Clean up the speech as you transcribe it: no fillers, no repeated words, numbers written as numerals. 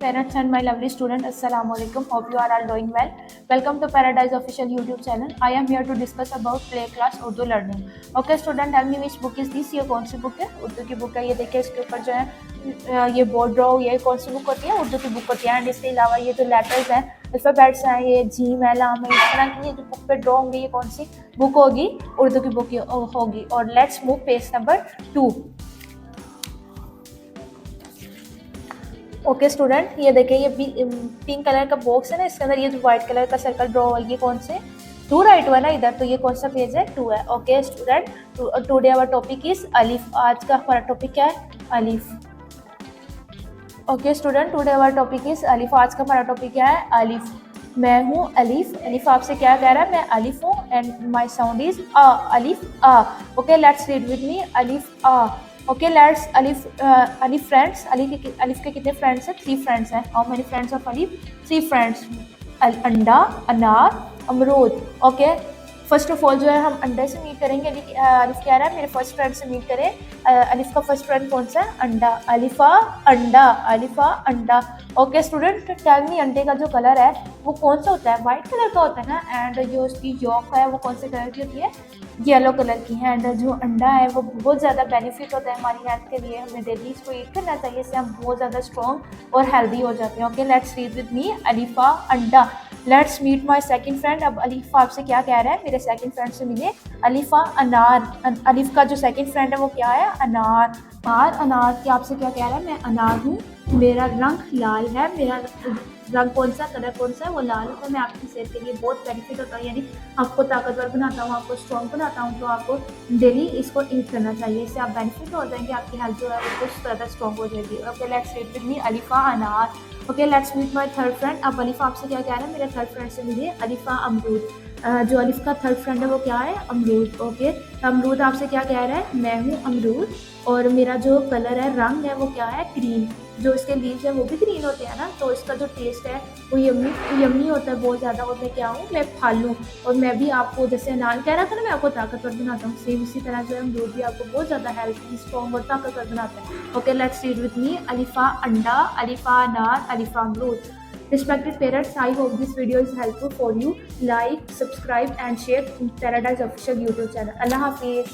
Parents and my lovely student, Assalamu alaikum. Hope you are all doing well. Welcome to Paradise Official YouTube channel. I am here to discuss about play class Urdu learning. Okay student, tell me which book is this? ये कौन सी book है? उर्दू की book है. ये देखिए इसके ऊपर जो है ये बोर्ड ड्रॉ, ये कौन सी बुक होती है? उर्दू की बुक होती है. एंड इसके अलावा ये जो लेटर्स हैं, अल्फ़ाबेट्स हैं, ये जीम है, लाम है, इस तरह की ये जो बुक पे ड्रॉ होंगे, ये कौन सी बुक होगी? उर्दू की बुक होगी. और let's move page number 2. Okay student, ये देखिए ये पिंक कलर का बॉक्स है ना, इसके अंदर ये जो व्हाइट कलर का सर्कल ड्रॉ है, ये कौन से 2 राइट हुआ ना इधर, तो ये कौन सा पेज है? 2 है. Okay student, today our topic is अलिफ. आज का हमारा टॉपिक क्या है? अलिफ. Okay student, today our topic is अलिफ. आज का हमारा टॉपिक क्या है? अलिफ. मैं हूँ अलिफ. अलिफ आपसे क्या कह रहा है? मैं अलिफ हूँ. And my sound is a. Alif अ. Okay let's read with me. Alif अ. Okay let's Alif friends. Alif के कितने फ्रेंड्स हैं? 3 फ्रेंड्स हैं. हाउ मेनी फ्रेंड्स ऑफ अलिफ? 3 फ्रेंड्स. अंडा, अनार, अमरूद. ओके फर्स्ट ऑफ ऑल जो है हम अंडे से मीट करेंगे. अलिफ कह रहा है मेरे फर्स्ट फ्रेंड से मीट करें. अलिफ का फर्स्ट फ्रेंड कौन सा है? अंडा. अलिफा अंडा. अलिफा अंडा. ओके स्टूडेंट, टेल मी अंडे का जो कलर है वो कौन सा होता है? वाइट कलर का होता है ना. एंड जो उसकी यॉक है वो कौन से कलर की होती है? येलो कलर की है. एंड जो अंडा है वो बहुत ज़्यादा बेनिफिट होता है हमारी हेल्थ के लिए. हमें डेली इसको ईट करना चाहिए, इससे हम बहुत ज़्यादा स्ट्रॉन्ग और हेल्दी हो जाते हैं. Okay let's read with me. अलिफा अंडा. Let's meet my second friend. अब अलिफ आपसे क्या कह रहा है? मेरे सेकेंड फ्रेंड से मिले. अलिफा अनार. अलिफ का जो सेकेंड फ्रेंड है वो क्या है? अनार. अनार की आपसे क्या कह रहा है? मैं अनार हूँ. मेरा रंग लाल है. मेरा रंग कौन सा, कलर कौन सा है? वो लाल है. मैं आपकी सेहत के लिए बहुत बेनिफिट होता है, यानी आपको ताकतवर बनाता हूँ, आपको स्ट्रॉन्ग बनाता हूँ. तो आपको डेली इसको ईट करना चाहिए, इससे आप बेनिफिट हो जाएंगे. आपकी हेल्थ जो है वो कुछ ज़्यादा स्ट्रॉन्ग हो जाएगी. Okay let's read with me. अलिफा अनार. Okay let's meet my third friend. अब अलिफा आपसे क्या कह रहा है? मेरे थर्ड फ्रेंड से मिलिए. अलिफा अमरूद. जो अलिफ का थर्ड फ्रेंड है वो क्या है? अमरूद. ओके अमरूद आपसे क्या कह रहा है? मैं हूँ अमरूद और मेरा जो कलर है, रंग है, वो क्या है? ग्रीन. जो इसके लीव्स हैं वो भी ग्रीन होते हैं ना, तो इसका जो टेस्ट है वो यम्मी होता है बहुत ज़्यादा. और मैं क्या हूँ? मैं फल हूँ. और मैं भी आपको, जैसे अनार कह रहा था ना, मैं आपको ताकतवर बनाता हूँ, सेम इसी तरह जो है अमरूद भी आपको बहुत ज़्यादा हेल्थी, स्ट्रॉन्ग और ताकतवर बनाता है. Okay let's read with me. अलिफा अंडा, अलिफा अनार, अलिफा अमरूद. Respected parents, I hope this video is helpful for you. Like, subscribe and share Paradise Official YouTube channel. Allah Hafiz.